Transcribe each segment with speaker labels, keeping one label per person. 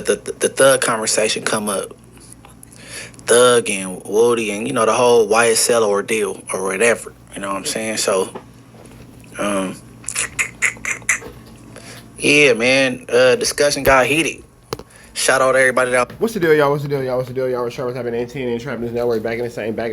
Speaker 1: the thug conversation come up. Thug and Woody and, you know, the whole YSL ordeal or whatever. You know what I'm saying? So, yeah, man, discussion got heated. Shout out to everybody out.
Speaker 2: What's the deal, y'all? What's the deal, y'all? What's the deal, y'all? We're Sharp having 18 and Trap News Network. Back in the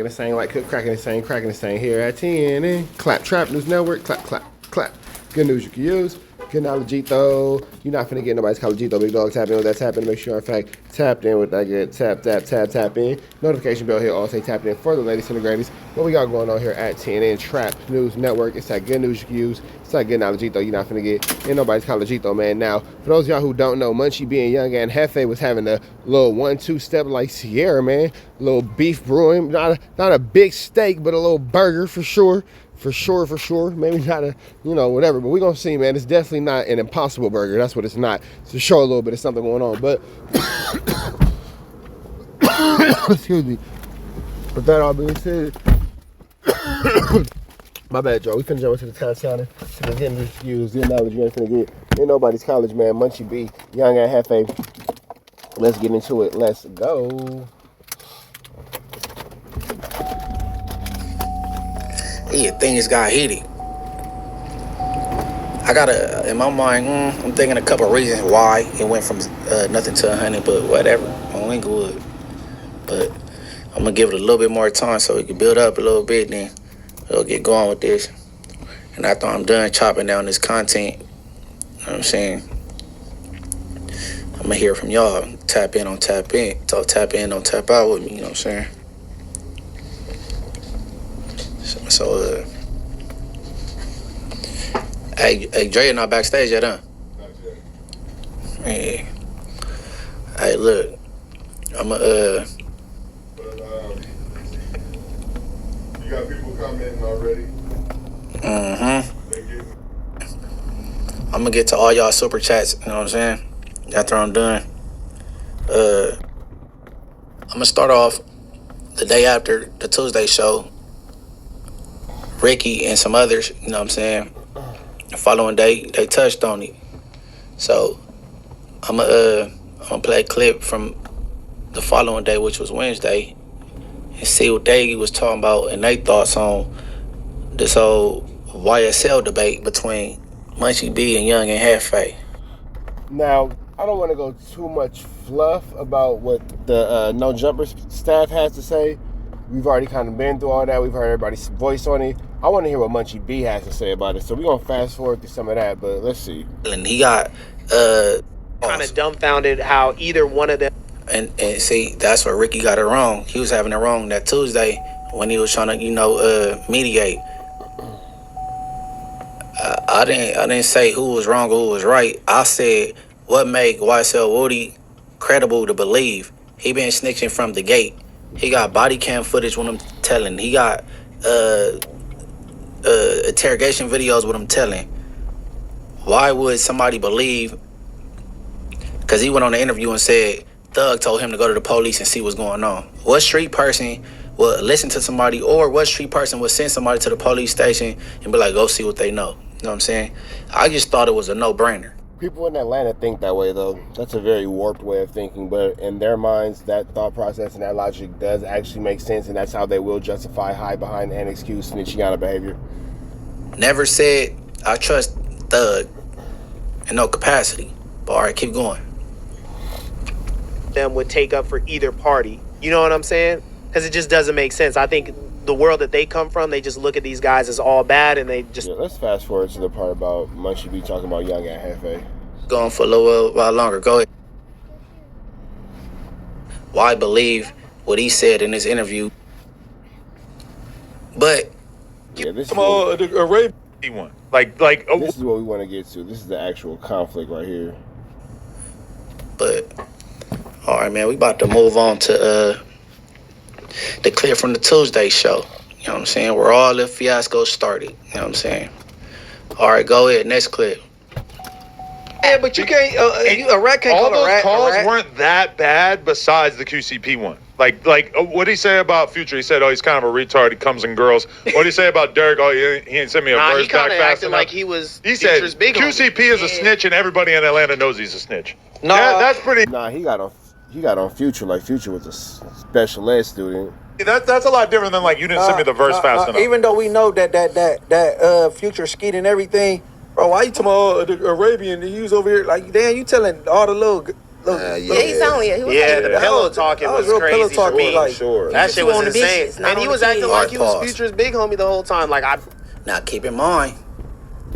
Speaker 2: same, like cook, cracking the same here at 10 and clap. Trap News Network, clap, clap, clap. Good news you can use. Good knowledge, though. You're not finna get nobody's college, though. Big dog, tap in with that's happening. Make sure, in fact, tapped in with that good. Tap in. Notification bell here. All say tapped in for the ladies and the grannies. What we got going on here at 10 and Trap News Network? It's that good news you can use. It's that good knowledge, though. You're not finna get in nobody's college, though, man. Now, for those of y'all who don't know, Munchie B and Young Ant JEFE was having a little 1-2 step like Sierra, man. A little beef brewing. Not a big steak, but a little burger for sure. For sure. Maybe not a, you know, whatever. But we're going to see, man. It's definitely not an impossible burger. That's what it's not. It's to show a little bit of something going on. But, excuse me. With that all being said, my bad, y'all. We finna jump into the town sounding. So we're getting this views, the knowledge you ain't finna get. Ain't nobody's college, man. Munchie B, Young Ant JEFE. Let's get into it. Let's go.
Speaker 1: Yeah, things got heated. I gotta, in my mind, I'm thinking a couple of reasons why it went from nothing to 100, but whatever, on Inglewood. But I'm gonna give it a little bit more time so we can build up a little bit, then we'll get going with this. And after I'm done chopping down this content, you know what I'm saying, I'm gonna hear from y'all. Tap in, don't tap out with me, you know what I'm saying? So, hey, Dre not backstage yet, huh?
Speaker 2: Not yet.
Speaker 1: Hey, hey, look, I'm
Speaker 2: you got people commenting already?
Speaker 1: I'm gonna get to all y'all super chats, you know what I'm saying? After I'm done. I'm gonna start off the day after the Tuesday show. Ricky and some others, you know what I'm saying? The following day, they touched on it. So I'm gonna play a clip from the following day, which was Wednesday, and see what they was talking about and their thoughts on this whole YSL debate between Munchie B and Young Ant JEFE.
Speaker 2: Now, I don't want to go too much fluff about what the No Jumpers staff has to say. We've already kind of been through all that. We've heard everybody's voice on it. I want to hear what Munchie B has to say about it. So we're going to fast forward through some of that, but let's see.
Speaker 1: And he got
Speaker 3: kind of dumbfounded how either one of them.
Speaker 1: And see, that's where Ricky got it wrong. He was having it wrong that Tuesday when he was trying to, you know, mediate. I didn't say who was wrong or who was right. I said what made YSL Woody credible to believe he been snitching from the gate. He got body cam footage with him telling. He got interrogation videos with him telling. Why would somebody believe? Because he went on the interview and said Thug told him to go to the police and see what's going on. What street person would listen to somebody, or what street person would send somebody to the police station and be like, go see what they know? You know what I'm saying? I just thought it was a no-brainer.
Speaker 2: People in Atlanta think that way, though. That's a very warped way of thinking, but in their minds, that thought process and that logic does actually make sense, and that's how they will justify, hide behind, and excuse snitching out of behavior.
Speaker 1: Never said I trust Thug in no capacity. But all right, keep going.
Speaker 3: Them would take up for either party. You know what I'm saying? Because it just doesn't make sense. I think the world that they come from, they just look at these guys as all bad, and they just...
Speaker 2: Yeah, let's fast forward to the part about Munchie B talking about Young Ant JEFE.
Speaker 1: Going for a little while longer. Go ahead. Why believe what he said in this interview? But
Speaker 2: yeah, this is
Speaker 4: a rape one.
Speaker 2: This is what we want to get to. This is the actual conflict right here.
Speaker 1: But all right, man, we about to move on to the clip from the Tuesday show. You know what I'm saying? Where all the fiasco started. You know what I'm saying? All right, go ahead. Next clip.
Speaker 3: Yeah, but you can't. A rat can't
Speaker 4: all
Speaker 3: call a
Speaker 4: those
Speaker 3: rat.
Speaker 4: calls
Speaker 3: a rat.
Speaker 4: weren't that bad besides the QCP one. Like, what did he say about Future? He said, oh, he's kind of a retard. He comes in girls. What did he say about Derek? Oh, he ain't sent me a verse back fast enough.
Speaker 3: He like he was.
Speaker 4: He said
Speaker 3: Future's big
Speaker 4: QCP is a snitch, and everybody in Atlanta knows he's a snitch.
Speaker 1: No,
Speaker 4: that's pretty.
Speaker 2: Nah, he got on Future like Future was a special ed student.
Speaker 4: That's a lot different than like you didn't send me the verse fast enough.
Speaker 1: Even though we know that Future skeet and everything, bro. Why you talking about the Arabian? He was over here like, damn, you telling all the little
Speaker 5: he sounded like he was
Speaker 3: the pillow talking was
Speaker 1: real
Speaker 3: crazy
Speaker 1: pillow
Speaker 3: for
Speaker 1: talking,
Speaker 3: me.
Speaker 1: like,
Speaker 2: Sure.
Speaker 3: That shit was
Speaker 5: on the
Speaker 3: insane.
Speaker 5: bitches, not
Speaker 3: And he
Speaker 5: on
Speaker 3: was
Speaker 5: the
Speaker 3: acting
Speaker 5: kids.
Speaker 3: like he was
Speaker 1: Pause.
Speaker 3: Future's big homie the whole time. Like
Speaker 1: Now keep in mind,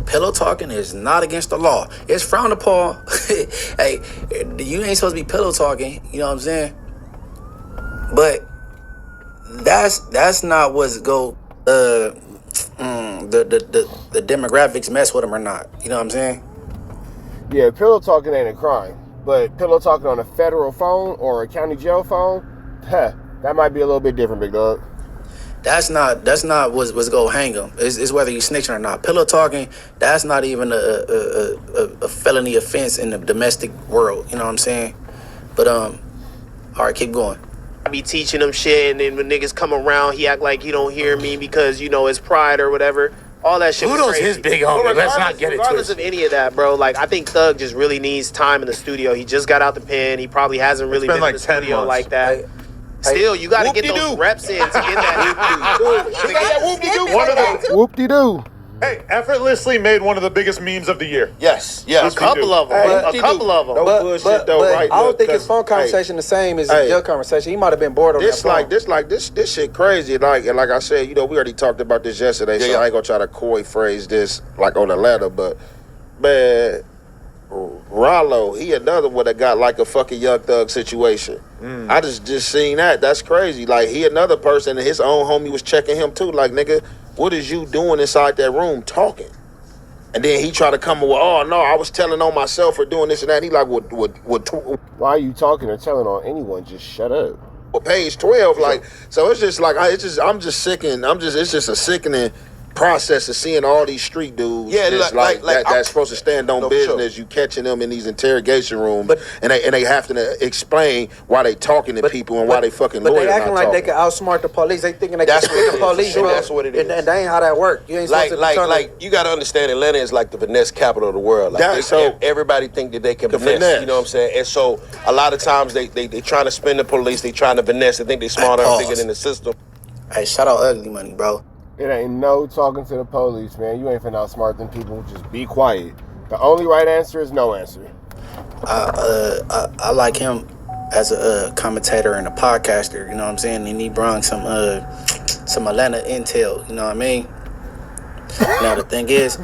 Speaker 1: pillow talking is not against the law. It's frowned upon. Hey, you ain't supposed to be pillow talking. You know what I'm saying? But that's not what's go. The demographics mess with them or not. You know what I'm saying?
Speaker 2: Yeah, pillow talking ain't a crime, but pillow talking on a federal phone or a county jail phone, that might be a little bit different, big dog.
Speaker 1: That's not what's gonna hang them. It's whether you snitching or not. Pillow talking, that's not even a felony offense in the domestic world. You know what I'm saying? But all right, keep going.
Speaker 3: I be teaching him shit, and then when niggas come around, he act like he don't hear me because it's pride or whatever. All that shit.
Speaker 6: Kudos his big homie. Let's not get it
Speaker 3: regardless
Speaker 6: twisted.
Speaker 3: of any of that, bro. Like I think Thug just really needs time in the studio. He just got out the pen. He probably hasn't really been
Speaker 4: like
Speaker 3: in the
Speaker 4: 10
Speaker 3: studio
Speaker 4: months.
Speaker 3: like that. Still, you got to get those
Speaker 6: Whoop-de-doo.
Speaker 3: reps in to get that.
Speaker 2: Whoop-de-doo.
Speaker 4: Hey, effortlessly made one of the biggest memes of the year.
Speaker 6: Yes.
Speaker 3: A couple of them. A couple of them.
Speaker 7: No bullshit though, right?
Speaker 1: I don't
Speaker 7: Look,
Speaker 1: think his
Speaker 7: 'cause,
Speaker 1: phone conversation the same as
Speaker 7: hey,
Speaker 1: his jail conversation. He might have been bored on
Speaker 7: This
Speaker 1: that phone.
Speaker 7: this shit crazy. Like I said, we already talked about this yesterday, so
Speaker 6: Yeah.
Speaker 7: I ain't gonna try to coy phrase this like on the letter, but man, Rollo, he another one that got like a fucking Young Thug situation. I just seen that. That's crazy. Like he another person, and his own homie was checking him too. Like nigga, what is you doing inside that room talking? And then he tried to come with, oh no, I was telling on myself for doing this and that. He like, what
Speaker 2: Why are you talking or telling on anyone? Just shut up.
Speaker 7: page 12, like, so it's just like, it's just a sickening process of seeing all these street dudes just that's supposed to stand on business. You catching them in these interrogation rooms, and they have to explain why they talking to people and why they fucking
Speaker 1: But
Speaker 7: lawyers
Speaker 1: they acting
Speaker 7: not
Speaker 1: like
Speaker 7: talking.
Speaker 1: they can outsmart the police. They thinking they can
Speaker 6: That's
Speaker 1: spin
Speaker 6: what
Speaker 1: the
Speaker 6: it is.
Speaker 1: police,
Speaker 6: Sure,
Speaker 1: bro.
Speaker 6: that's what it is.
Speaker 1: And that ain't how that work. You ain't supposed to be trying to...
Speaker 6: You got to understand, Atlanta is like the finesse capital of the world. Like everybody think that they can finesse. You know what I'm saying? And so a lot of times they trying to spin the police. They trying to finesse. They think they smarter and bigger than the system.
Speaker 1: Hey, shout out Ugly Money, bro.
Speaker 2: It ain't no talking to the police, man. You ain't finna outsmart them people. Just be quiet. The only right answer is no answer.
Speaker 1: I like him as a commentator and a podcaster, you know what I'm saying? And he brought some Atlanta intel, you know what I mean? Now the thing is,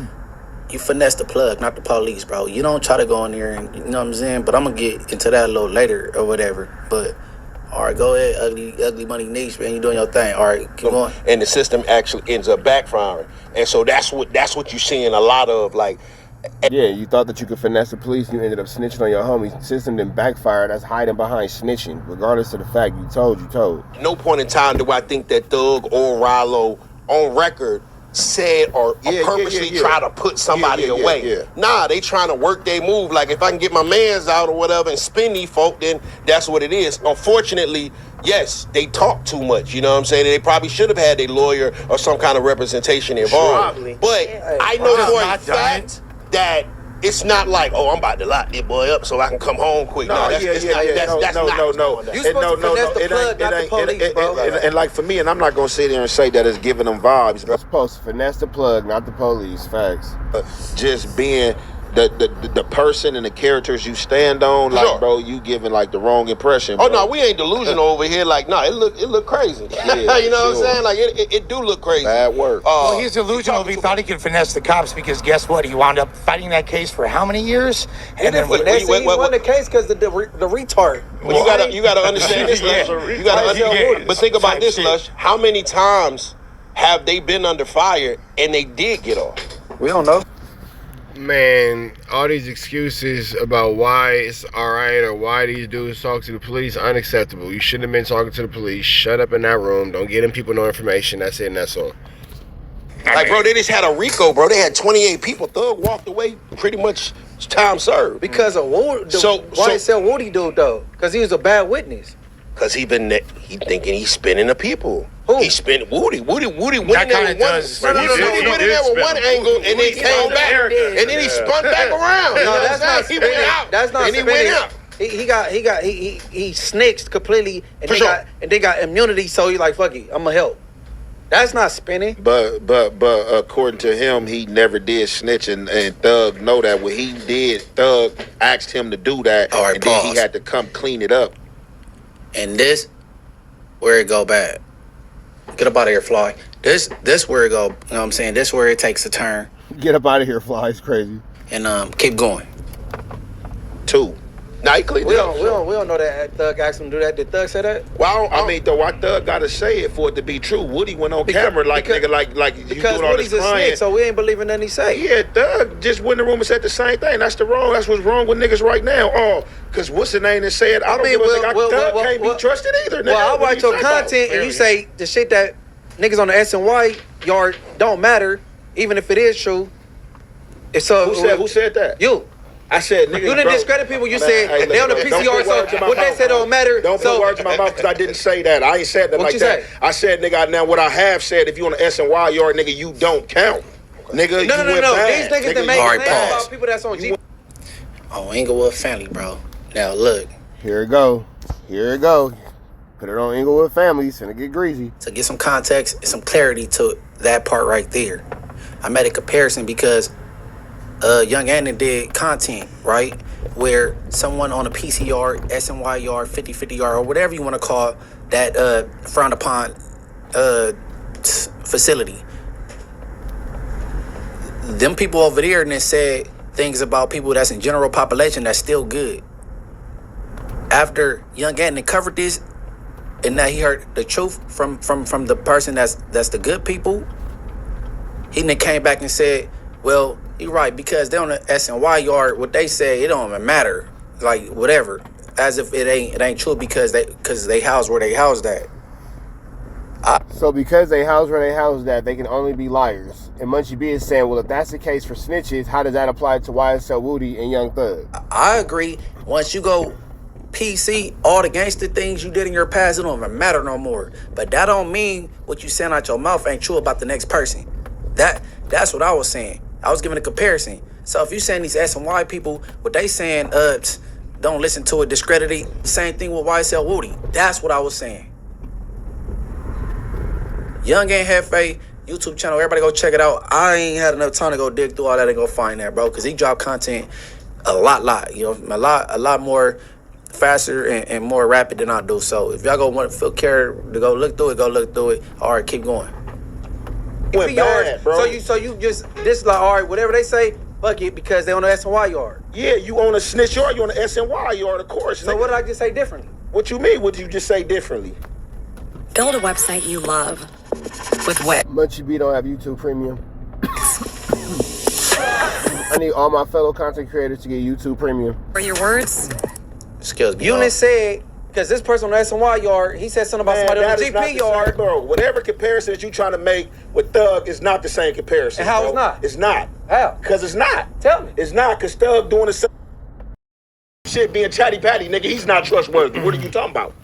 Speaker 1: you finesse the plug, not the police, bro. You don't try to go in there and, you know what I'm saying? But I'm gonna get into that a little later or whatever. But all right, go ahead, ugly money niche, man. You doing your thing. All right, keep going.
Speaker 6: And the system actually ends up backfiring. And so that's what you're seeing a lot of, like.
Speaker 2: Yeah, you thought that you could finesse the police, you ended up snitching on your homies. System then backfire. That's hiding behind snitching, regardless of the fact you told.
Speaker 6: No point in time do I think that Thug or Rollo on record said or purposely try to put somebody away. Nah, they trying to work their move. Like, if I can get my mans out or whatever and spin these folk, then that's what it is. Unfortunately, yes, they talk too much. You know what I'm saying? They probably should have had a lawyer or some kind of representation involved.
Speaker 3: Probably.
Speaker 6: But I know for a fact that it's not like, oh, I'm about to lock this boy up so I can come home quick.
Speaker 7: No.
Speaker 6: That's not
Speaker 1: You supposed to finesse the plug, not the police, bro.
Speaker 7: And like for me, and I'm not gonna sit there and say that it's giving them vibes,
Speaker 2: You're supposed to finesse the plug, not the police. Facts.
Speaker 7: just being the person and the characters you stand on, like, bro, you giving like the wrong impression.
Speaker 6: Oh
Speaker 7: bro.
Speaker 6: no, we ain't delusional over here. Like, no, it look crazy.
Speaker 7: Yeah,
Speaker 6: you know what I'm
Speaker 7: sure.
Speaker 6: saying? Like, it do look crazy.
Speaker 7: Bad work.
Speaker 8: Well, he's delusional if he thought he could finesse the cops, because guess what? He wound up fighting that case for how many years? And then
Speaker 1: He won the case because the retard.
Speaker 6: Well, you gotta understand this, Lush. You gotta understand. But think about this, Lush. How many times have they been under fire and they did get off?
Speaker 1: We don't know.
Speaker 2: Man, all these excuses about why it's alright or why these dudes talk to the police, unacceptable. You shouldn't have been talking to the police. Shut up in that room. Don't get them people no information. That's it and that's all.
Speaker 6: Like, bro, they just had a RICO, bro. They had 28 people. Thug walked away pretty much time served.
Speaker 1: Because of Woody. YSL Woody dude, though. Because he was a bad witness.
Speaker 6: Cause he thinking he's spinning the people.
Speaker 3: Who?
Speaker 6: He spent Woody went in there with
Speaker 8: kinda
Speaker 6: one.
Speaker 8: does.
Speaker 6: No, he went in there with one angle and then came back and then he spun back around.
Speaker 3: No, that's not
Speaker 6: He
Speaker 3: spinning.
Speaker 6: went out.
Speaker 3: That's not
Speaker 6: and he
Speaker 3: spinning.
Speaker 6: went out.
Speaker 3: He snitched completely, and
Speaker 6: For sure.
Speaker 3: they got immunity. So he's like, fuck it, I'm gonna help. That's not spinning.
Speaker 7: But according to him, he never did snitch, and Thug know that. When he did, Thug asked him to do that,
Speaker 1: All right,
Speaker 7: and then he
Speaker 1: pause.
Speaker 7: had to come clean it up.
Speaker 1: And this, where it go bad. Get up out of here, Fly. This where it go, you know what I'm saying? This where it takes a turn.
Speaker 2: Get up out of here, Fly. It's crazy.
Speaker 1: And keep going.
Speaker 7: 2.
Speaker 6: Now he cleaned
Speaker 3: We
Speaker 6: it up.
Speaker 3: don't know that Thug asked him to do that. Did Thug say that?
Speaker 7: Well, I mean, though, why Thug gotta say it for it to be true? Woody went on camera like you
Speaker 3: Because
Speaker 7: doing all
Speaker 3: Woody's
Speaker 7: this
Speaker 3: a
Speaker 7: crying.
Speaker 3: snitch, so we ain't believing nothing he say.
Speaker 7: Yeah, Thug just went in the room and said the same thing. That's what's wrong with niggas right now. Oh, because what's the name that said, I don't give a fuck. Thug can't be trusted either, nigga.
Speaker 3: Well, I
Speaker 7: What
Speaker 3: watch
Speaker 7: you
Speaker 3: your
Speaker 7: say about?
Speaker 3: content and you say the shit that niggas on the SNY yard don't matter, even if it is true. It's
Speaker 7: Who said that?
Speaker 3: You.
Speaker 7: I said, nigga,
Speaker 3: You didn't discredit people. You said they on the PCR, so what they said don't matter.
Speaker 7: Don't put words in my mouth because I didn't say that. I ain't said that
Speaker 3: What
Speaker 7: like
Speaker 3: you
Speaker 7: that.
Speaker 3: say?
Speaker 7: I said, nigga, now what I have said, if you on the SNY yard, nigga, you don't count. Nigga,
Speaker 3: No.
Speaker 7: you went
Speaker 3: These
Speaker 7: bad.
Speaker 3: niggas that make
Speaker 1: All right,
Speaker 3: claims
Speaker 1: pause.
Speaker 3: about people that's on G.
Speaker 1: Oh, Inglewood family, bro. Now look,
Speaker 2: Here it go. Here it go. Put it on Inglewood family. It's gonna get greasy.
Speaker 1: to get some context and some clarity to that part right there. I made a comparison because Young Ant did content, right? Where someone on a PC yard, SNY yard, 50-50 yard, or whatever you want to call that frowned upon facility. Them people over there and then said things about people that's in general population that's still good. After Young Ant covered this, and now he heard the truth from the person that's the good people, he then came back and said, well, you're right, because they on the SNY yard, what they say, it don't even matter. Like, whatever. As if it ain't true because they house where they housed at.
Speaker 2: So because they house where they house that, they can only be liars. And Munchie B is saying, well, if that's the case for snitches, how does that apply to YSL Woody and Young Thug?
Speaker 1: I agree. Once you go PC, all the gangster things you did in your past, it don't even matter no more. But that don't mean what you saying out your mouth ain't true about the next person. That's what I was saying. I was giving a comparison. So if you saying these SNY people, what they saying, don't listen to it, discredit it, same thing with YSL Woody. That's what I was saying. Young Ant JEFE YouTube channel, everybody go check it out. I ain't had enough time to go dig through all that and go find that, bro, because he dropped content a lot, you know, a lot more faster and more rapid than I do. So if y'all go want to feel care to go look through it. All right, keep going.
Speaker 7: Went bad, bro.
Speaker 3: So you just this like, all right, whatever they say, fuck it, because they on the SNY yard.
Speaker 7: Yeah, you on a snitch yard, you on the SNY yard, of course.
Speaker 3: So
Speaker 7: nigga.
Speaker 3: what did I just say differently?
Speaker 7: What you mean? What did you just say differently?
Speaker 9: Build a website you love with Wix.
Speaker 2: Munchie B don't have YouTube Premium. I need all my fellow content creators to get YouTube Premium.
Speaker 9: For your words,
Speaker 1: Excuse me.
Speaker 3: Eunice said, because this person on the SNY yard, he said something about somebody on
Speaker 7: that
Speaker 3: the
Speaker 7: is not
Speaker 3: GP
Speaker 7: the same,
Speaker 3: yard.
Speaker 7: bro. Whatever comparison that you trying to make with Thug is not the same comparison.
Speaker 3: And how
Speaker 7: bro.
Speaker 3: it's not?
Speaker 7: It's not.
Speaker 3: How?
Speaker 7: Because it's not.
Speaker 3: Tell me.
Speaker 7: It's not, because Thug doing the same shit being chatty patty, nigga. He's not trustworthy. What are you talking about?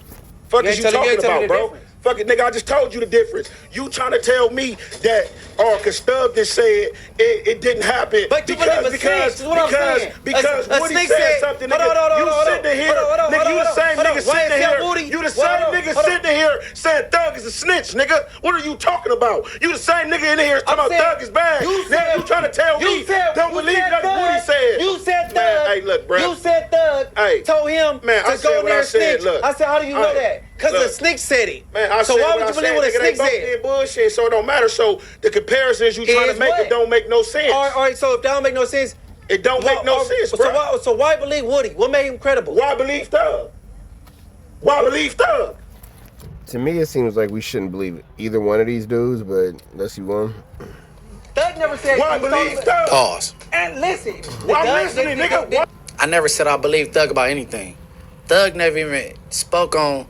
Speaker 7: Fuck
Speaker 3: You
Speaker 7: is
Speaker 3: ain't
Speaker 7: you
Speaker 3: tell me
Speaker 7: talking about,
Speaker 3: the
Speaker 7: bro?
Speaker 3: difference.
Speaker 7: Fuck it, nigga, I just told you the difference. You trying to tell me that, cause Thug just said it didn't happen.
Speaker 3: But you believe a snitch, is what I'm saying.
Speaker 7: Because
Speaker 3: A
Speaker 7: Woody
Speaker 3: snitch
Speaker 7: said
Speaker 3: said-
Speaker 7: something,
Speaker 3: Hold
Speaker 7: nigga.
Speaker 3: on,
Speaker 7: You sitting here, nigga, you the same nigga sitting here. You the same nigga sitting here saying Thug is a snitch, nigga. What are you talking about? You the same nigga in here talking about Thug is bad. Nigga, you trying to tell me don't believe nothing Woody said.
Speaker 3: You said Thug.
Speaker 7: Man, hey, look, bro.
Speaker 3: You said Thug.
Speaker 7: Hey.
Speaker 3: Told him
Speaker 7: Man, I
Speaker 3: to
Speaker 7: said
Speaker 3: go in
Speaker 7: what
Speaker 3: there
Speaker 7: I
Speaker 3: and
Speaker 7: said,
Speaker 3: snitch.
Speaker 7: look.
Speaker 3: I said, how do you know
Speaker 7: Hey,
Speaker 3: that? Because the
Speaker 7: look.
Speaker 3: snitch said it.
Speaker 7: Man, I
Speaker 3: so
Speaker 7: said
Speaker 3: why
Speaker 7: what
Speaker 3: would
Speaker 7: I
Speaker 3: you believe
Speaker 7: said,
Speaker 3: what a
Speaker 7: nigga,
Speaker 3: snitch
Speaker 7: they both
Speaker 3: said?
Speaker 7: did bullshit, so it don't matter. So the comparisons you trying
Speaker 3: Is
Speaker 7: to make,
Speaker 3: what?
Speaker 7: it don't make no sense.
Speaker 3: All right, so if that don't make no sense,
Speaker 7: It don't make no sense, bro.
Speaker 3: So why believe Woody? What made him credible?
Speaker 7: Why believe Thug? Why believe Thug?
Speaker 2: To me, it seems like we shouldn't believe either one of these dudes, but let's see one.
Speaker 3: Thug never said.
Speaker 7: Why believe Thug?
Speaker 1: Pause.
Speaker 3: And listen.
Speaker 7: Why listening, nigga? Why?
Speaker 1: I never said I believe Thug about anything. Thug never even spoke on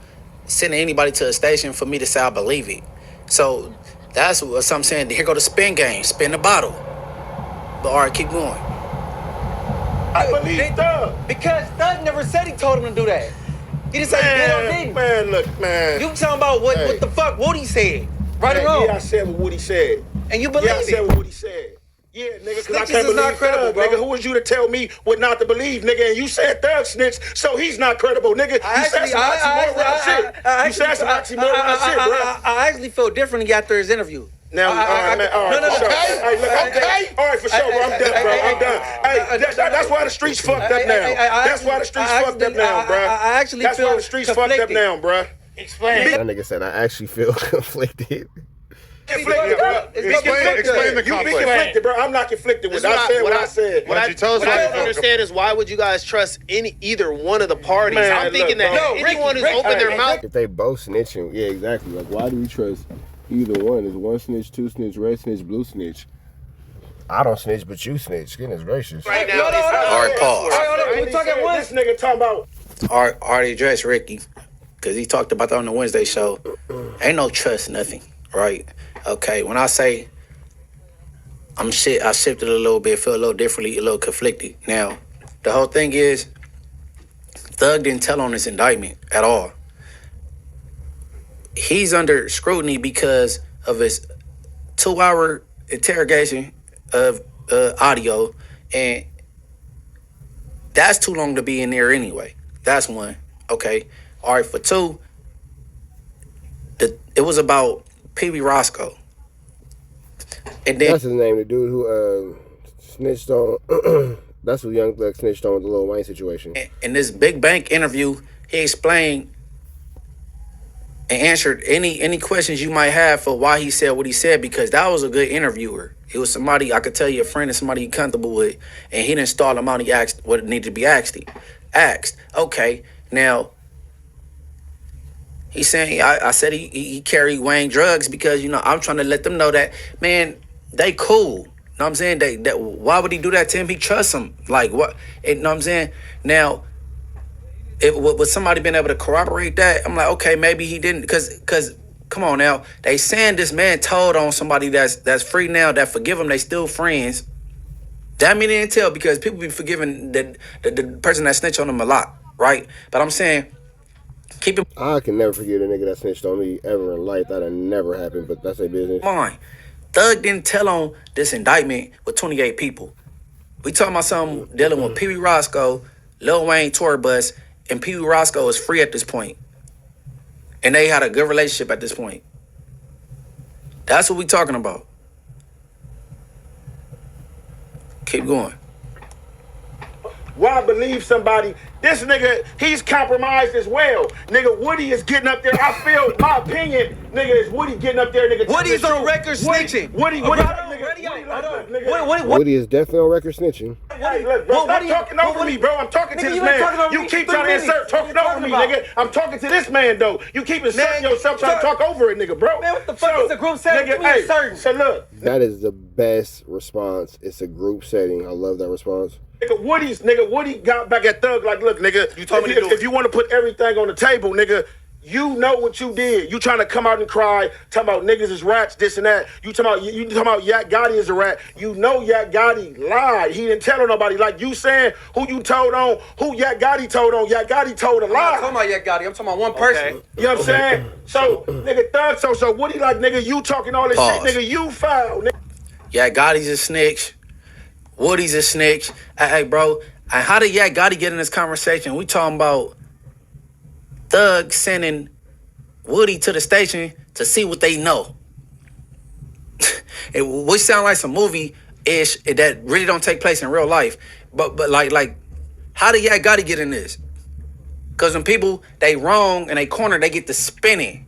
Speaker 1: sending anybody to a station for me to say I believe it. So that's what I'm saying. Here go the spin game, spin the bottle. But all right, keep going.
Speaker 7: I believe Thug.
Speaker 3: Because Thug never said he told him to do that.
Speaker 10: He didn't say he did or didn't.
Speaker 7: Man, look, man.
Speaker 10: You talking about what the fuck Woody said? Right or wrong?
Speaker 7: Yeah, I said what Woody said.
Speaker 10: And you believe
Speaker 7: I said what Woody said. Yeah, nigga, because I can't believe
Speaker 10: not credible,
Speaker 7: Thug,
Speaker 10: bro.
Speaker 7: nigga. Who was you to tell me what not to believe, nigga? And you said Thug snitch, so he's not credible, nigga. You said some oxymoron shit. You said some oxymoron shit, bro.
Speaker 10: I actually feel differently after his interview.
Speaker 7: Now, all right, for sure. Hey, look, okay. All right, for sure, bro. I'm done, bro. I'm done. Hey, that's why the streets fucked up now. That's why the streets fucked up now, bro.
Speaker 10: I actually feel
Speaker 7: that's why the streets fucked up now, bro.
Speaker 3: Explain.
Speaker 2: That nigga said I actually feel conflicted.
Speaker 7: Conflicted, bro.
Speaker 4: Explain the
Speaker 7: You be
Speaker 4: conflict.
Speaker 7: conflicted, bro. I'm not conflicted with it. I said what I said.
Speaker 4: Why don't you tell us
Speaker 3: What I
Speaker 4: why
Speaker 3: don't
Speaker 4: you
Speaker 3: understand is why would you guys trust either one of the parties?
Speaker 7: Man,
Speaker 3: I'm thinking
Speaker 7: look,
Speaker 3: that
Speaker 7: bro.
Speaker 3: anyone who's opened their mouth.
Speaker 2: If they both snitching, yeah, exactly. Like, why do we trust either one? Is one snitch, two snitch, red snitch, blue snitch? I don't snitch, but you snitch. Goodness gracious.
Speaker 3: Right now,
Speaker 1: All right, pause.
Speaker 10: We talking once.
Speaker 7: This nigga talking about.
Speaker 1: Already addressed Ricky, because he talked about that on the Wednesday show. Ain't no trust, nothing, right? Okay, when I say I shifted a little bit, feel a little differently, a little conflicted. Now, the whole thing is, Thug didn't tell on his indictment at all. He's under scrutiny because of his 2-hour interrogation of audio, and that's too long to be in there anyway. That's one. Okay. All right, for two, it was about Pee-wee Roscoe. And then
Speaker 2: That's his name, the dude who snitched on. That's who Young Thug snitched on with the Lil Wayne situation.
Speaker 1: in this Big Bank interview, he explained and answered any questions you might have for why he said what he said, because that was a good interviewer. It was somebody I could tell you, a friend and somebody you're comfortable with, and he didn't stall him out. He asked what needed to be asked. Okay, now he's saying I said he carried Wayne drugs because, you know, I'm trying to let them know that, man, they cool. Know what I'm saying? That why would he do that to him? He trusts him. Like, what? You know what I'm saying? Now, would somebody been able to corroborate that? I'm like, okay, maybe he didn't, because come on now, they saying this man told on somebody that's free now, that forgive him, they still friends. That mean they didn't tell, because people be forgiving the person that snitched on them a lot, right? But I'm saying, keep it
Speaker 2: I can never forget a nigga that snitched on me ever in life. That'll never happen, but that's their business.
Speaker 1: in mind. Thug didn't tell on this indictment with 28 people. We talking about something dealing with Pee-wee Roscoe, Lil Wayne tour bus, and Pee-wee Roscoe is free at this point. And they had a good relationship at this point. That's what we talking about. Keep going.
Speaker 7: Why believe somebody? This nigga, he's compromised as well. Nigga, Woody is getting up there. I feel, my opinion, nigga, is Woody getting up there, nigga.
Speaker 10: Woody's on record snitching.
Speaker 7: Woody,
Speaker 2: Woody is definitely on record snitching.
Speaker 7: Hey, look, bro, stop talking over me, bro. I'm talking to this man. You keep trying to insert talking over me, nigga. I'm talking to this man, though. You keep inserting yourself trying to talk over it, nigga, bro.
Speaker 10: Man, what the fuck is the group setting?
Speaker 7: Nigga, hey, so look.
Speaker 2: That is the best response. It's a group setting. I love that response.
Speaker 7: Woody got back at Thug like, look, nigga, you told me to do it. If you want to put everything on the table, nigga, you know what you did. You trying to come out and cry, talking about niggas is rats, this and that. You talking about Yak Gotti is a rat. You know Yak Gotti lied. He didn't tell on nobody. Like you saying who you told on, who Yak Gotti told on. Yak Gotti told a lie.
Speaker 10: I'm not talking about Yak Gotti. I'm talking about one person.
Speaker 7: Okay. You know what I'm saying? So, nigga, Thug, so Woody like, nigga, you talking all this shit, nigga, you foul, nigga.
Speaker 1: Yak Gotti's a snitch. Woody's a snitch. Hey, bro, how did Yak Gotti get in this conversation? We talking about Thug sending Woody to the station to see what they know. Which sound like some movie-ish that really don't take place in real life. But like, how did Yak Gotti get in this? Because when people, they wrong and they corner, they get to spinning.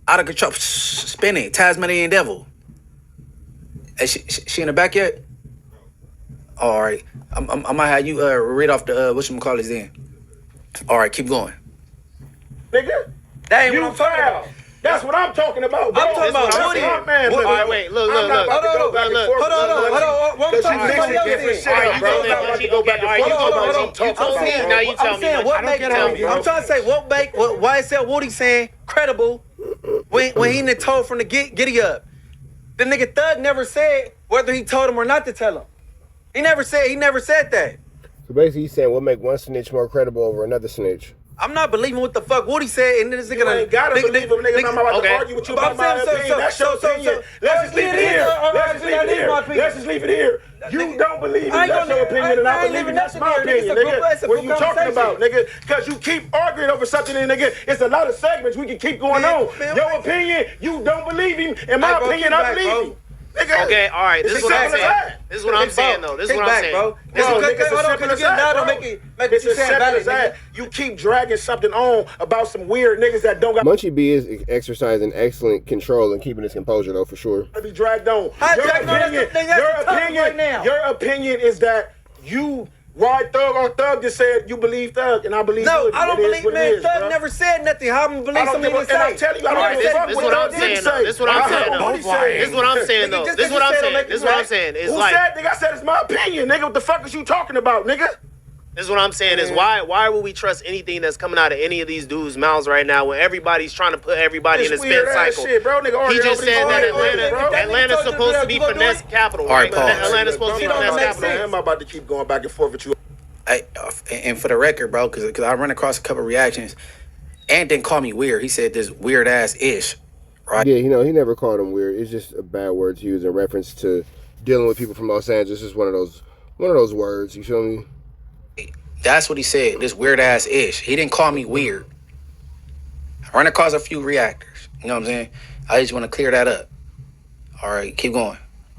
Speaker 1: Out of control, spinning. Tasmanian devil. Hey, she in the back yet? All right. I might have you read off the, whatchamacallit then. All right, keep going.
Speaker 7: Nigga,
Speaker 10: that ain't
Speaker 7: you
Speaker 10: what I'm talking
Speaker 7: foul.
Speaker 10: about.
Speaker 7: That's what I'm talking about, bro.
Speaker 10: I'm talking about Woody.
Speaker 7: Man,
Speaker 3: all right, wait, look.
Speaker 10: Hold on.
Speaker 7: Because you mixing different shit up, bro. I'm about to go back and forth.
Speaker 3: You told me, now you tell me.
Speaker 10: What make it I'm trying to say, why is that Woody saying credible when he didn't told from the giddy up? The nigga Thug never said whether he told him or not to tell him. He never said that.
Speaker 2: So basically he's saying what make one snitch more credible over another snitch.
Speaker 10: I'm not believing what the fuck Woody said, and then this nigga
Speaker 2: You ain't gotta believe him, nigga. I'm about to argue with you about my opinion. That's your opinion. Let's just leave it here. Let's just leave it here. Let's just leave it here. You don't believe it. That's your opinion, and I believe it. That's my opinion, nigga. What are you talking about, nigga? Because you keep arguing over something, and nigga, it's a lot of segments we can keep going on. Your opinion, you don't believe him. In my opinion, I believe him. Nigga,
Speaker 3: okay, all right. This is what I'm saying. This is what I'm saying, though. This is what I'm saying.
Speaker 2: Bro, it's as simple as that, It's as simple as that. You keep dragging something on about some weird niggas that don't got. Munchie B is exercising excellent control and keeping his composure, though, for sure. Be dragged on. Your opinion is that you. Why Thug on Thug just said you believe Thug and I believe
Speaker 10: No, I don't believe, man. Thug never said nothing. How am I believe something he said?
Speaker 2: I'm telling you, I don't give a fuck what Thug didn't say.
Speaker 3: This is what I'm saying, though. This is what I'm saying, though. This is what I'm saying. This is what I'm saying. It's like.
Speaker 2: Who said, nigga? I said it's my opinion, nigga. What the fuck is you talking about, nigga?
Speaker 3: This is what I'm saying is why would we trust anything that's coming out of any of these dudes' mouths right now when everybody's trying to put everybody in a spin cycle?
Speaker 2: Shit, bro, nigga,
Speaker 3: he just said that Atlanta's supposed to be finesse capital, right? Atlanta's supposed to be finesse capital.
Speaker 2: I'm about to keep going back and forth with you.
Speaker 1: And for the record, bro, because I run across a couple reactions, Ant didn't call me weird. He said this weird ass ish, right?
Speaker 2: Yeah, you know, he never called him weird. It's just a bad word to use in reference to dealing with people from Los Angeles. It's one of those words. You feel me?
Speaker 1: That's what he said. This weird ass ish. He didn't call me weird. I run across a few reactors. You know what I'm saying? I just want to clear that up. All right, keep going.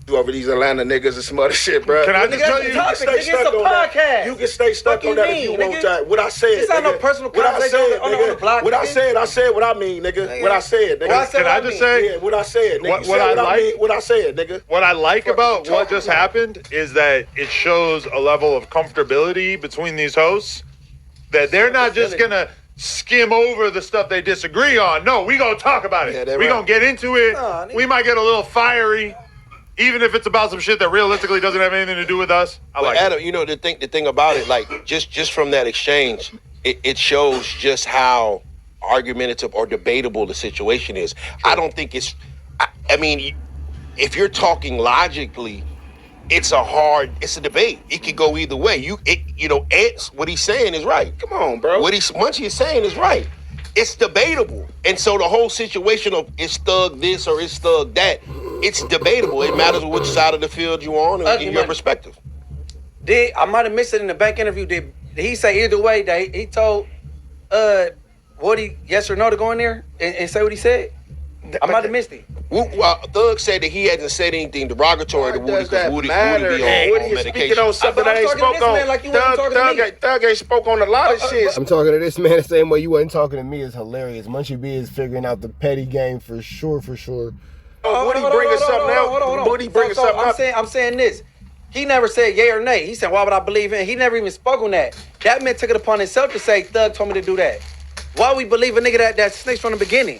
Speaker 7: Over these Atlanta niggas and some other shit, bro.
Speaker 4: Can I just tell you?
Speaker 2: You can stay stuck on that. You can stay stuck on that if you want to. What I said,
Speaker 10: It's not no personal conversation on the block.
Speaker 2: What I said what I mean, nigga. What I said, nigga.
Speaker 4: Can I just say?
Speaker 2: Yeah, what I said, nigga.
Speaker 4: What
Speaker 2: I said, nigga.
Speaker 4: What I like about what just happened is that it shows a level of comfortability between these hosts that they're not just gonna skim over the stuff they disagree on. No, we gonna talk about it. We gonna get into it. We might get a little fiery. Even if it's about some shit that realistically doesn't have anything to do with us. I like
Speaker 6: Adam, you know, the thing about it, like, just from that exchange, it shows just how argumentative or debatable the situation is. I don't think it's, I mean, if you're talking logically, it's a debate. It could go either way. Ants, what he's saying is right. Come on, bro. What Munchie is saying is right. It's debatable. And so the whole situation of is Thug this or is Thug that, it's debatable. It matters which side of the field you're on and in your perspective.
Speaker 10: I might have missed it in the bank interview. Did he say either way that he told Woody yes or no to go in there and say what he said? I might have missed it.
Speaker 6: Thug said that he hasn't said anything derogatory to Woody because Woody be on medication.
Speaker 2: Speaking on something that ain't spoke on. Thug ain't spoke on a lot of shit. I'm talking to this man the same way you wasn't talking to me. Is hilarious. Munchie B is figuring out the petty game for sure. Woody bringing something out. Woody bringing something up.
Speaker 10: I'm saying this. He never said yay or nay. He said, why would I believe in? He never even spoke on that. That man took it upon himself to say, Thug told me to do that. Why we believe a nigga that snitched from the beginning?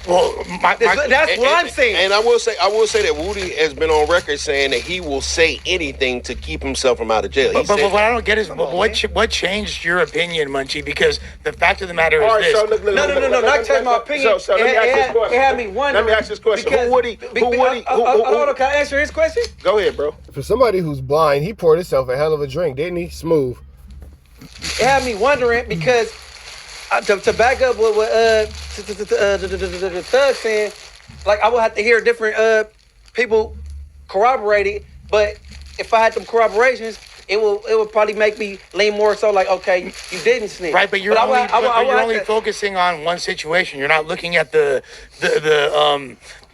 Speaker 8: Well,
Speaker 10: that's what I'm saying.
Speaker 6: And I will say that Woody has been on record saying that he will say anything to keep himself from out of jail.
Speaker 8: But what I don't get is what changed your opinion, Munchie? Because the fact of the matter is this.
Speaker 10: No, not change my opinion.
Speaker 2: So let me ask this question.
Speaker 10: It had me wondering.
Speaker 2: Let me ask this question. Who Woody?
Speaker 10: Hold on, can I answer his question?
Speaker 2: Go ahead, bro. For somebody who's blind, he poured himself a hell of a drink, didn't he? Smooth.
Speaker 10: It had me wondering because to back up what the Thug saying, like I would have to hear different people corroborate it, but if I had them corroborations, it would probably make me lean more so like, okay, you didn't snitch.
Speaker 8: Right, but you're only focusing on one situation. You're not looking at the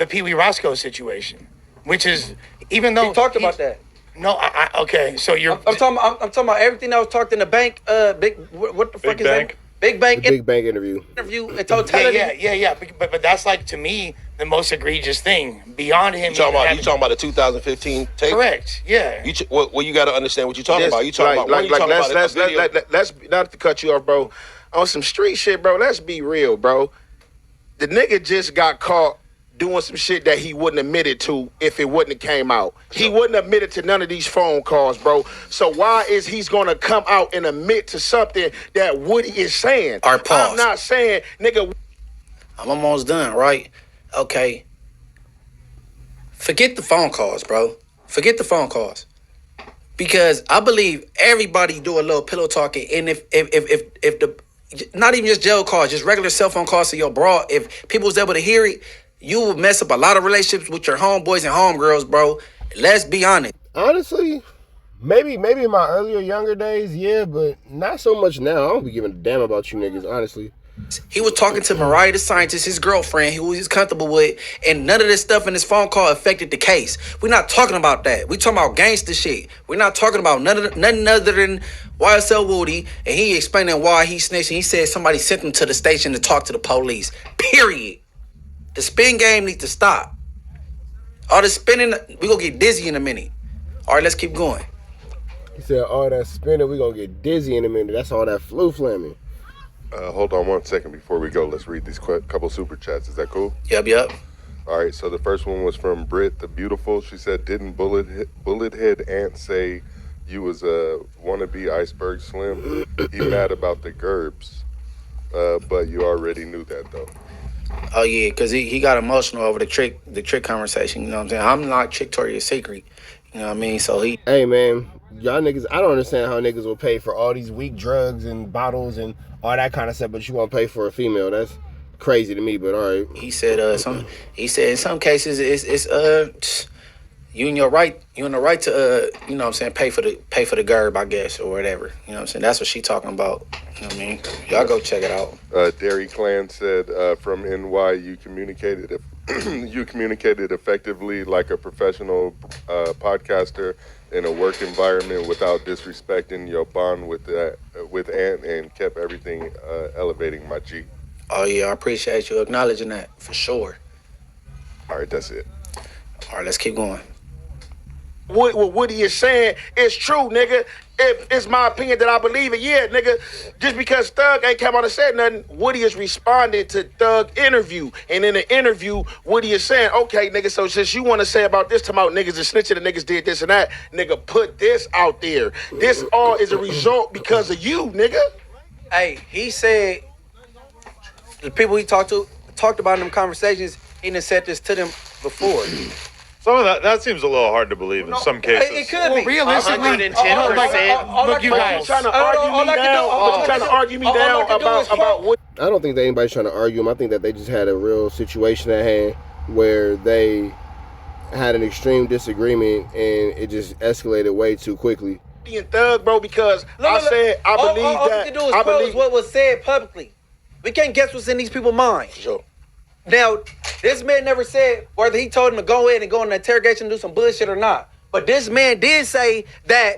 Speaker 8: Pee Wee Roscoe situation, which is even though
Speaker 10: he talked about that.
Speaker 8: No, okay, so you're.
Speaker 10: I'm talking about everything that was talked in the bank. What the fuck is that? Big Bank
Speaker 2: interview
Speaker 10: in totality.
Speaker 8: Yeah. But that's like to me the most egregious thing. Beyond him,
Speaker 6: you talking about the 2015 tape?
Speaker 8: Correct. Yeah.
Speaker 6: You got to understand what you're talking about. You talking
Speaker 2: let's not to cut you off, bro. On some street shit, bro. Let's be real, bro. The nigga just got caught doing some shit that he wouldn't admit it to if it wouldn't have came out. He wouldn't admit it to none of these phone calls, bro. So why is he's gonna come out and admit to something that Woody is saying?
Speaker 1: All right, pause.
Speaker 2: I'm not saying, nigga.
Speaker 1: I'm almost done, right? Okay. Forget the phone calls, bro. Forget the phone calls. Because I believe everybody do a little pillow talking, and if the not even just jail calls, just regular cell phone calls to your bro, if people was able to hear it, you would mess up a lot of relationships with your homeboys and homegirls, bro. Let's be honest.
Speaker 2: Honestly, maybe in my earlier, younger days, yeah, but not so much now. I don't be giving a damn about you niggas, honestly.
Speaker 1: He was talking to Mariah the scientist, his girlfriend, who he's comfortable with, and none of this stuff in his phone call affected the case. We're not talking about that. We talking about gangster shit. We're not talking about nothing other than YSL Woody, and he explaining why he snitched. He said somebody sent him to the station to talk to the police. Period. The spin game needs to stop. All the spinning, we gonna get dizzy in a minute. All right, let's keep going.
Speaker 2: He said, all that spinning, we gonna get dizzy in a minute. That's all that flu flamming.
Speaker 11: Hold on 1 second before we go. Let's read these couple super chats. Is that cool?
Speaker 1: Yep.
Speaker 11: All right, so the first one was from Britt the Beautiful. She said, didn't Bullethead Ant say you was a wannabe Iceberg Slim? He mad about the gerbs, but you already knew that, though.
Speaker 1: Oh, yeah, because he got emotional over the trick conversation, you know what I'm saying? I'm not Victoria's Secret, you know what I mean? So he...
Speaker 2: Hey, man, y'all niggas, I don't understand how niggas will pay for all these weak drugs and bottles and all that kind of stuff, but you won't pay for a female. That's crazy to me, but all right.
Speaker 1: He said in some cases it's you in the right to you know what I'm saying, pay for the gerb, I guess, or whatever. You know what I'm saying? That's what she talking about. You know what I mean? Y'all go check it out.
Speaker 11: Derry Clan said from NY you communicated effectively like a professional podcaster in a work environment without disrespecting your bond with Ant and kept everything elevating, my G.
Speaker 1: Oh yeah, I appreciate you acknowledging that for sure.
Speaker 11: All right, that's it.
Speaker 1: All right, let's keep going.
Speaker 6: What Woody is saying is true, nigga. It's my opinion that I believe it. Yeah, nigga. Just because Thug ain't come out and said nothing, Woody is responding to Thug interview. And in the interview, Woody is saying, okay, nigga, so since you want to say about this, about niggas is snitching and niggas did this and that, nigga, put this out there. This all is a result because of you, nigga.
Speaker 10: Hey, he said the people he talked about in them conversations, he done said this to them before.
Speaker 4: Some of that seems a little hard to believe in some cases.
Speaker 10: It could be.
Speaker 8: Realistically,
Speaker 3: 110%.
Speaker 8: look, you guys.
Speaker 6: Trying to argue me down about what.
Speaker 2: I don't think that anybody's trying to argue him. I think that they just had a real situation at hand where they had an extreme disagreement and it just escalated way too quickly.
Speaker 6: And Thug, bro, because I believe
Speaker 10: all
Speaker 6: that.
Speaker 10: we can do is pose what was said publicly. We can't guess what's in these people's minds.
Speaker 6: Sure.
Speaker 10: Now, this man never said whether he told him to go in and go in the interrogation and do some bullshit or not. But this man did say that,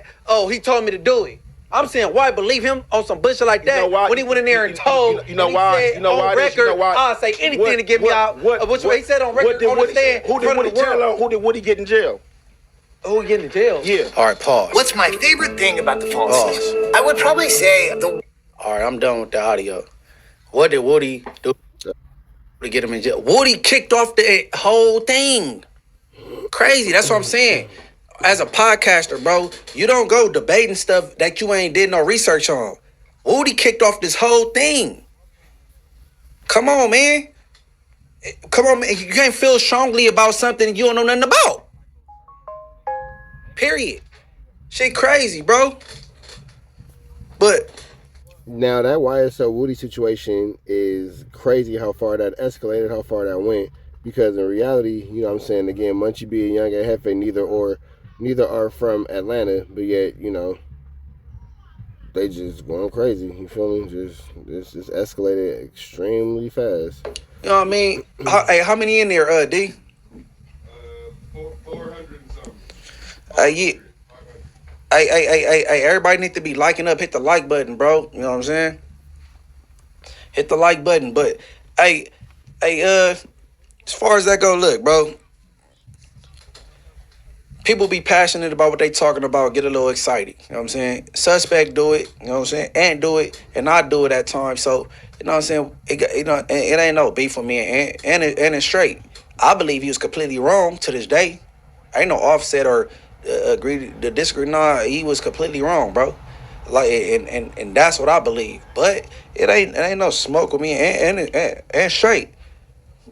Speaker 10: he told me to do it. I'm saying, why believe him on some bullshit like that when he went in there and told, I'll say anything to get me out. Which way he said on record, on the stand,
Speaker 6: who did Woody get in jail?
Speaker 10: Who get in jail?
Speaker 6: Yeah.
Speaker 1: All right, pause.
Speaker 12: What's my favorite thing about the falseness? I would probably say the...
Speaker 1: All right, I'm done with the audio. What did Woody do to get him in jail? Woody kicked off the whole thing. Crazy. That's what I'm saying. As a podcaster, bro, you don't go debating stuff that you ain't did no research on. Woody kicked off this whole thing. Come on, man. Come on, man. You can't feel strongly about something you don't know nothing about. Period. Shit crazy, bro. But
Speaker 2: now that YSL Woody situation is crazy how far that escalated, how far that went. Because in reality, you know what I'm saying, again, Munchie B and Young Ant JEFE neither are from Atlanta, but yet, you know, they just going crazy. You feel me? Just escalated extremely fast.
Speaker 1: You know what I mean? How many in there, D?
Speaker 11: 400 and something.
Speaker 1: Yeah. Hey, everybody need to be liking up. Hit the like button, bro. You know what I'm saying? Hit the like button. But, as far as that go, look, bro. People be passionate about what they talking about, get a little excited. You know what I'm saying? Suspect do it, you know what I'm saying? Ant do it, and I do it at times. So, you know what I'm saying? It ain't no beef with me and it's straight. I believe he was completely wrong to this day. Ain't no offset or agree to disagree. Nah, he was completely wrong, bro. Like, and that's what I believe. But it ain't no smoke with me and straight.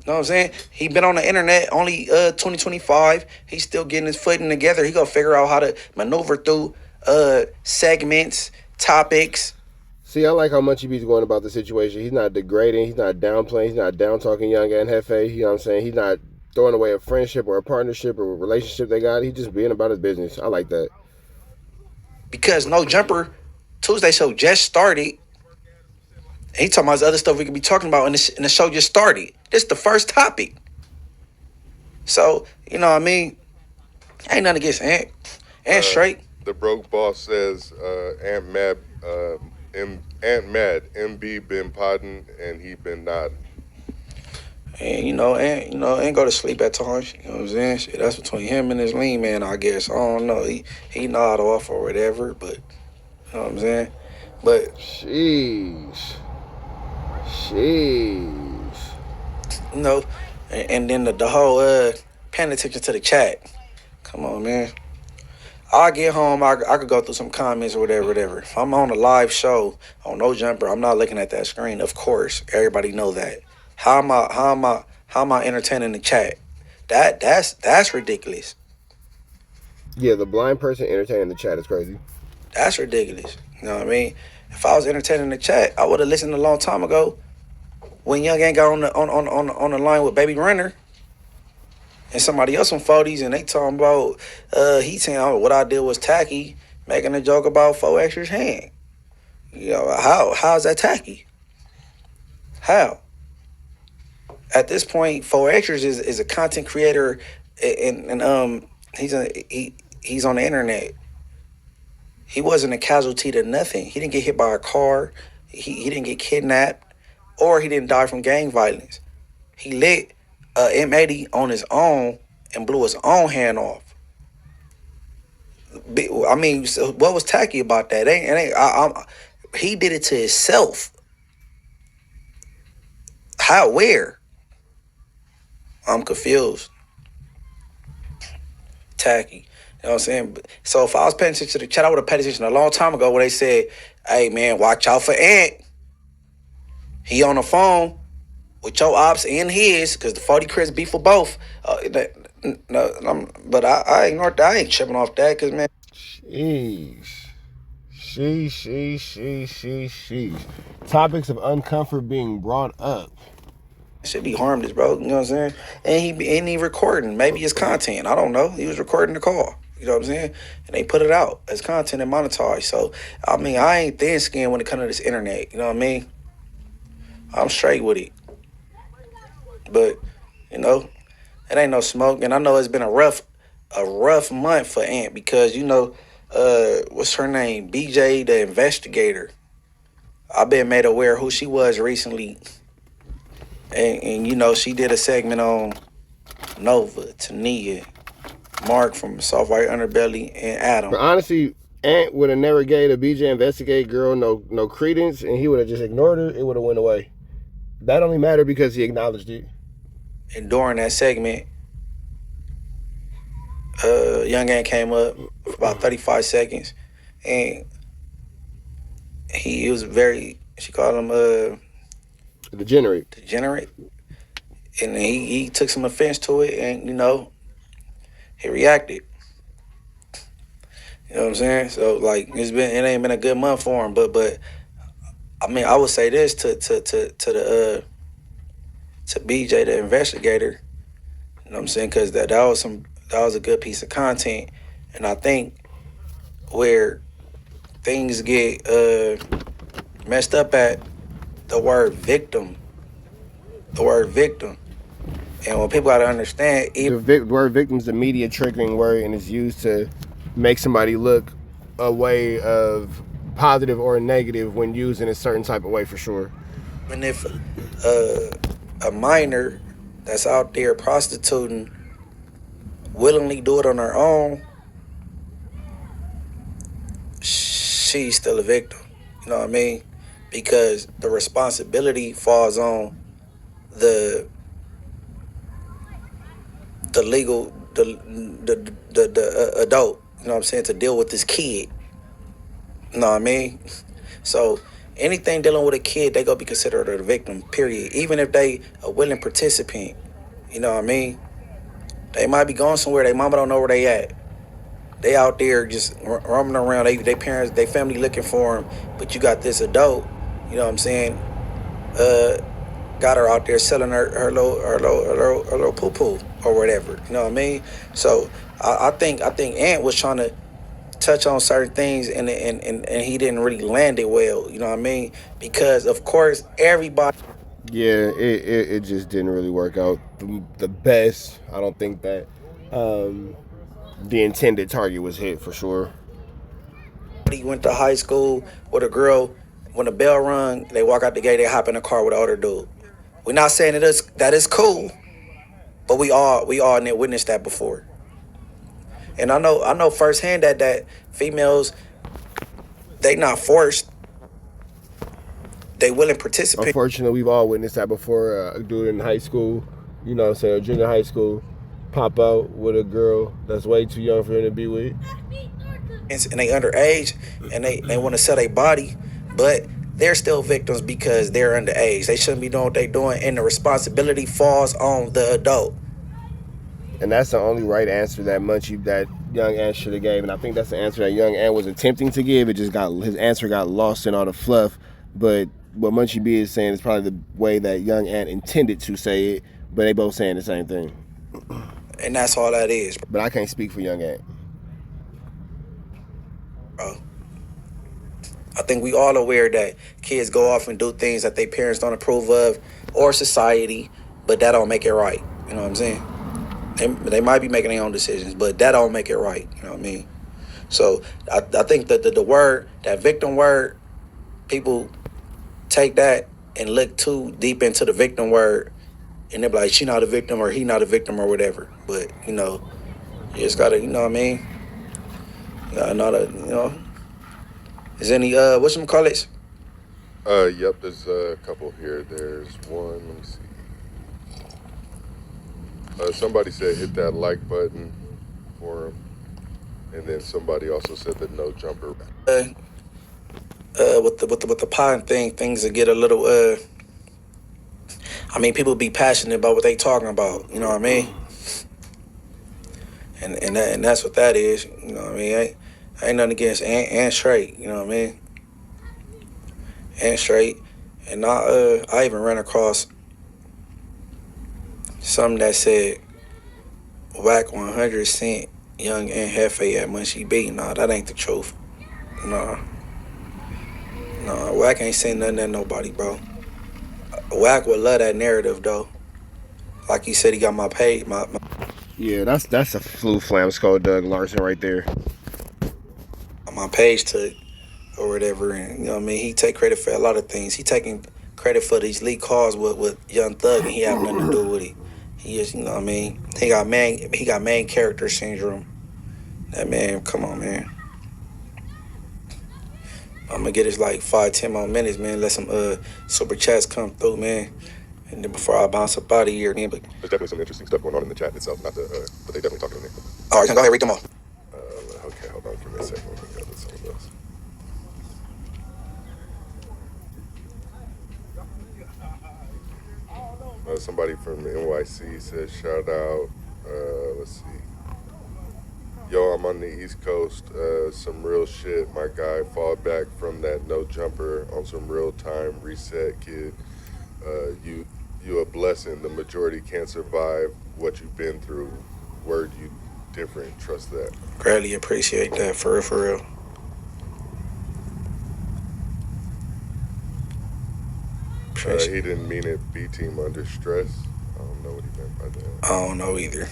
Speaker 1: know what I'm saying? He been on the internet only 2025. He's still getting his footing together. He gonna figure out how to maneuver through segments, topics.
Speaker 2: See, I like how Munchie B's going about the situation. He's not degrading. He's not downplaying. He's not down talking Young Ant JEFE. You know what I'm saying? He's not throwing away a friendship or a partnership or a relationship they got. He's just being about his business. I like that.
Speaker 1: Because No Jumper Tuesday show just started. He talking about other stuff we could be talking about, and the show just started. This is the first topic. So, you know what I mean? Ain't nothing against Ant. Ant straight.
Speaker 11: The broke boss says Ant Mad, MB been podding and he been nodding.
Speaker 1: And Ant go to sleep at times. You know what I'm saying? Shit, that's between him and his lean man, I guess. I don't know. He nod off or whatever, but you know what I'm saying? But
Speaker 2: Sheesh.
Speaker 1: You know, and then the whole paying attention to the chat. Come on, man. I get home, I could go through some comments or whatever. If I'm on a live show on No Jumper, I'm not looking at that screen. Of course, everybody know that. How am I entertaining the chat? That's ridiculous.
Speaker 2: Yeah, the blind person entertaining the chat is crazy.
Speaker 1: That's ridiculous. You know what I mean? If I was entertaining the chat, I would have listened a long time ago when Young Ant got on the line with Baby Runner and somebody else on 40s, and they talking about he saying what I did was tacky, making a joke about 4X's hand. You know, how is that tacky? How? At this point, 4X's is a content creator, and he's on the internet. He wasn't a casualty to nothing. He didn't get hit by a car. He didn't get kidnapped, or he didn't die from gang violence. He lit M80 on his own and blew his own hand off. I mean, so what was tacky about that? He did it to himself. How? Where? I'm confused. Tacky. You know what I'm saying? So if I was paying attention to the chat, I would have paid attention a long time ago when they said, hey, man, watch out for Ant. He on the phone with your ops and his, because the 40 Chris beef for both. But I ignored that. I ain't tripping off that, because, man.
Speaker 2: Sheesh. Topics of uncomfort being brought up.
Speaker 1: Should be harmless, bro. You know what I'm saying? And he recording. Maybe it's content. I don't know. He was recording the call. You know what I'm saying? And they put it out as content and monetized. So, I mean, I ain't thin skinned when it comes to this internet. You know what I mean? I'm straight with it. But, you know, it ain't no smoke. And I know it's been a rough month for Ant because, you know, what's her name? BJ, the investigator. I've been made aware of who she was recently. And you know, she did a segment on Nova, Tania, Mark from Soft White Underbelly, and Adam.
Speaker 2: But honestly, Ant would have never gave a BJ investigate girl no credence, and he would have just ignored her. It would have went away. That only mattered because he acknowledged it.
Speaker 1: And during that segment, Young Ant came up for about 35 seconds, and he was very. She called him
Speaker 2: Degenerate.
Speaker 1: And he took some offense to it, and, you know, he reacted. You know what I'm saying? So, like, it ain't been a good month for him, but I mean, I would say this to BJ, the investigator. You know what I'm saying? Because that was a good piece of content, and I think where things get messed up at, the word victim. And what people gotta understand,
Speaker 2: the word victim is the media triggering word, and is used to make somebody look a way of positive or negative when used in a certain type of way, for sure.
Speaker 1: And if a minor that's out there prostituting willingly do it on her own, she's still a victim. You know what I mean? Because the responsibility falls on the legal, the adult, you know what I'm saying, to deal with this kid. You know what I mean? So anything dealing with a kid, they gonna be considered a victim, period. Even if they a willing participant, you know what I mean? They might be going somewhere, they mama don't know where they at. They out there just roaming around, they parents, they family looking for them, but you got this adult, you know what I'm saying? Got her out there selling her little poo-poo or whatever, you know what I mean? So I think Ant was trying to touch on certain things and he didn't really land it well, you know what I mean? Because of course everybody.
Speaker 2: Yeah, it just didn't really work out the best. I don't think that the intended target was hit for sure.
Speaker 1: He went to high school with a girl. When the bell rung, they walk out the gate, they hop in the car with the other dude. We're not saying that is cool, but we all witnessed that before. And I know firsthand that females, they not forced. They willing participate.
Speaker 2: Unfortunately, we've all witnessed that before. A dude in high school, you know what I'm saying, junior high school, pop out with a girl that's way too young for him to be with.
Speaker 1: And they underage, and they want to sell their body, but they're still victims because they're underage. They shouldn't be doing what they're doing, and the responsibility falls on the adult.
Speaker 2: And that's the only right answer that Young Ant should have gave, and I think that's the answer that Young Ant was attempting to give. It just his answer got lost in all the fluff. But what Munchie B is saying is probably the way that Young Ant intended to say it, but they both saying the same thing.
Speaker 1: And that's all that is.
Speaker 2: But I can't speak for Young Ant.
Speaker 1: Bro, I think we all aware that kids go off and do things that their parents don't approve of, or society, but that don't make it right. You know what I'm saying? They might be making their own decisions, but that don't make it right. You know what I mean? So I think that the word, that victim word, people take that and look too deep into the victim word, and they're like, she not a victim or he not a victim or whatever. But, you know, you just gotta, you know what I mean? Is any, whatchamacallits?
Speaker 11: Yep, there's a couple here. There's one, let me see. Somebody said hit that like button for him. And then somebody also said the no jumper.
Speaker 1: With the pod thing, things that get a little, I mean, people be passionate about what they talking about, you know what I mean? And that's what that is, you know what I mean? I ain't nothing against Ant straight, you know what I mean? Ant straight. And I even ran across something that said whack 100 cent Young Ant JEFE at Munchie B. Nah, that ain't the truth. Nah, Wack ain't saying nothing at nobody, bro. Wack would love that narrative, though. Like he said, he got my page.
Speaker 2: Yeah, that's a flu flam skull Doug Larson right there.
Speaker 1: My page took or whatever, and you know what I mean. He take credit for a lot of things. He taking credit for these lead calls with Young Thug, and he have nothing to do with it. He is, you know what I mean. He got main character syndrome. That man, come on, man. I'm gonna get us like 5-10 more minutes, man. Let some super chats come through, man. And then before I bounce up out of here, man. But
Speaker 11: there's definitely some interesting stuff going on in the chat itself, not the, but they definitely talking in there.
Speaker 1: All right, go ahead, read them all.
Speaker 11: Okay, hold on, give me a second. Let me grab something else. Somebody from NYC says shout out. Let's see. Yo, I'm on the East Coast. Some real shit. My guy fall back from that no jumper on some real time reset, kid. You a blessing. The majority can't survive what you've been through. Word, you different. Trust that.
Speaker 1: Greatly appreciate that, for real.
Speaker 11: He didn't mean it. B team under stress. I don't know what he meant by that.
Speaker 1: I don't know either.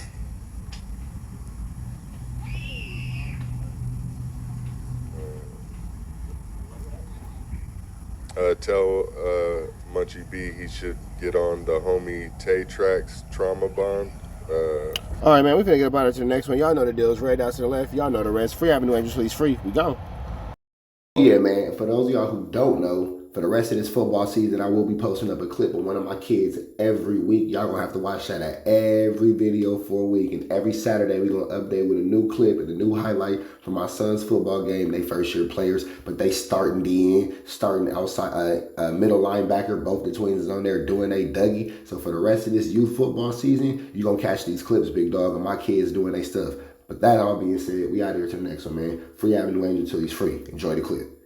Speaker 11: Tell Munchie B he should get on the homie Tay Tracks Trauma Bond.
Speaker 2: All right, man, we finna get about it to the next one. Y'all know the deal. It's red down to the left. Y'all know the rest. Free Avenue Angels, please free. We go. Yeah, man. For those of y'all who don't know, for the rest of this football season, I will be posting up a clip of one of my kids every week. Y'all gonna have to watch that at every video for a week. And every Saturday, we're gonna update with a new clip and a new highlight from my son's football game. They first year players, but they starting DN, starting outside, middle linebacker. Both the twins is on there doing a Dougie. So for the rest of this youth football season, you're gonna catch these clips, big dog, and my kids doing their stuff. But that all being said, we out here to the next one, man. Free Avenue Angel till he's free. Enjoy the clip.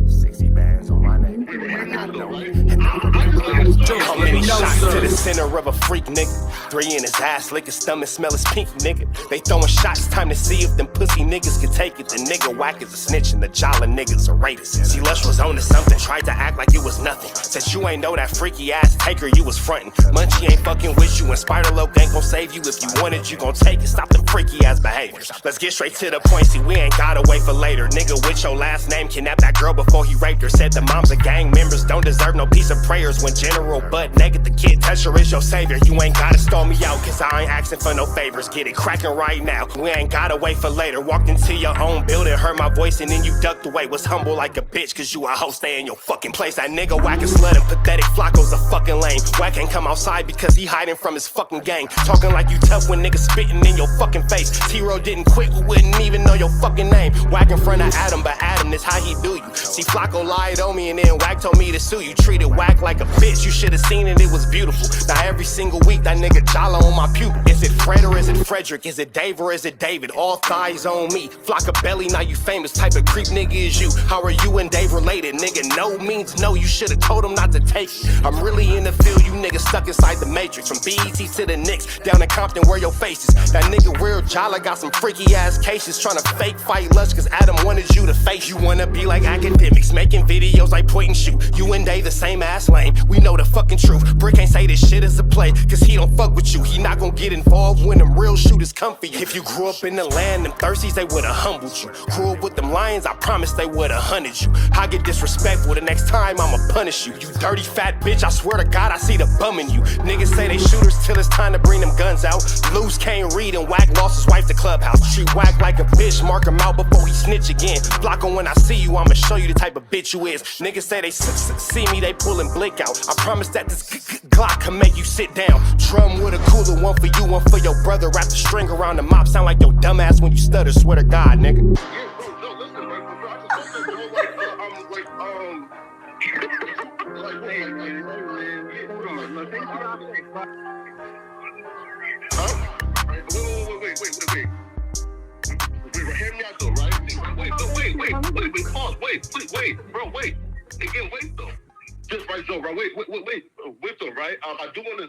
Speaker 13: Sexy bands on my name. How many shots to the center of a freak, nigga? 3 in his ass, lick his stomach, smell his pinky, nigga. They throwing shots, time to see if them pussy niggas can take it. The nigga whack is a snitch and the jolly niggas are rapists. See, Lush was on to something, tried to act like it was nothing. Said you ain't know that freaky ass taker you was frontin'. Munchie ain't fucking with you and Spider-Loc ain't gon' save you. If you wanted, you gon' take it. Stop them freaky ass behaviors. Let's get straight to the point, see, we ain't gotta wait for later. Nigga with your last name kidnapped that girl before he raped her. Said the moms of gang members don't deserve no piece of prayers. When General butt naked, the kid toucher is your savior. You ain't gotta stall me out, cause I ain't asking for no favors. Get it cracking right now, we ain't gotta wait for later. Walked into your own building, heard my voice and then you ducked away. Was humble like a bitch, cause you a hoe, stay in your fucking place. That nigga whack and slut and pathetic, Flacco's a fucking lame. Whack ain't come outside because he hiding from his fucking gang. Talking like you tough when niggas spitting in your fucking face. T-Row didn't quit, we wouldn't even know your fucking name. Whack in front of Adam, but Adam is how he do you. See, Flacco lied on me and then Whack told me to sue you. Treated Whack like a bitch, you should've seen it, it was beautiful. Now every single week that nigga jolly on my pupil. Is it Fred or is it Frederick? Is it Dave or is it David? All thighs on me. Flock a belly, now you famous. Type of creep nigga is you. How are you and Dave related? Nigga, no means no. You should've told him not to take it. I'm really in the field, you niggas stuck inside the matrix. From BET to the Knicks, down in Compton where your face is. That nigga real jolly got some freaky ass cases. Tryna fake fight Lush cause Adam wanted you to face. You wanna be like academics, making videos like point and shoot. You and Dave the same ass lane. We know the fucking truth. Brick ain't say this shit is a play, cause he don't fuck with you. He not gon' get involved when them real shooters come for you. If you grew up in the land, them thirsties, they would've humbled you. Grew up with them lions, I promise they would've hunted you. I get disrespectful, the next time I'ma punish you. You dirty fat bitch, I swear to God I see the bum in you. Niggas say they shooters till it's time to bring them guns out. Loose can't read and Whack lost his wife to Clubhouse. Treat Whack like a bitch, mark him out before he snitch again. Flacco, when I see you, I'ma show you the type of bitch you is. Niggas say they see me, they pullin' blick out. I promise that this Glock can make you sit down. Drum with a cooler, one for you, one for your brother. Wrap the string around the mop, sound like your dumbass when you stutter. Swear to God, nigga.
Speaker 6: Hear me out though, right? Wait, bro, wait. Again, wait though. Just right though, right? Wait though, right? I do want to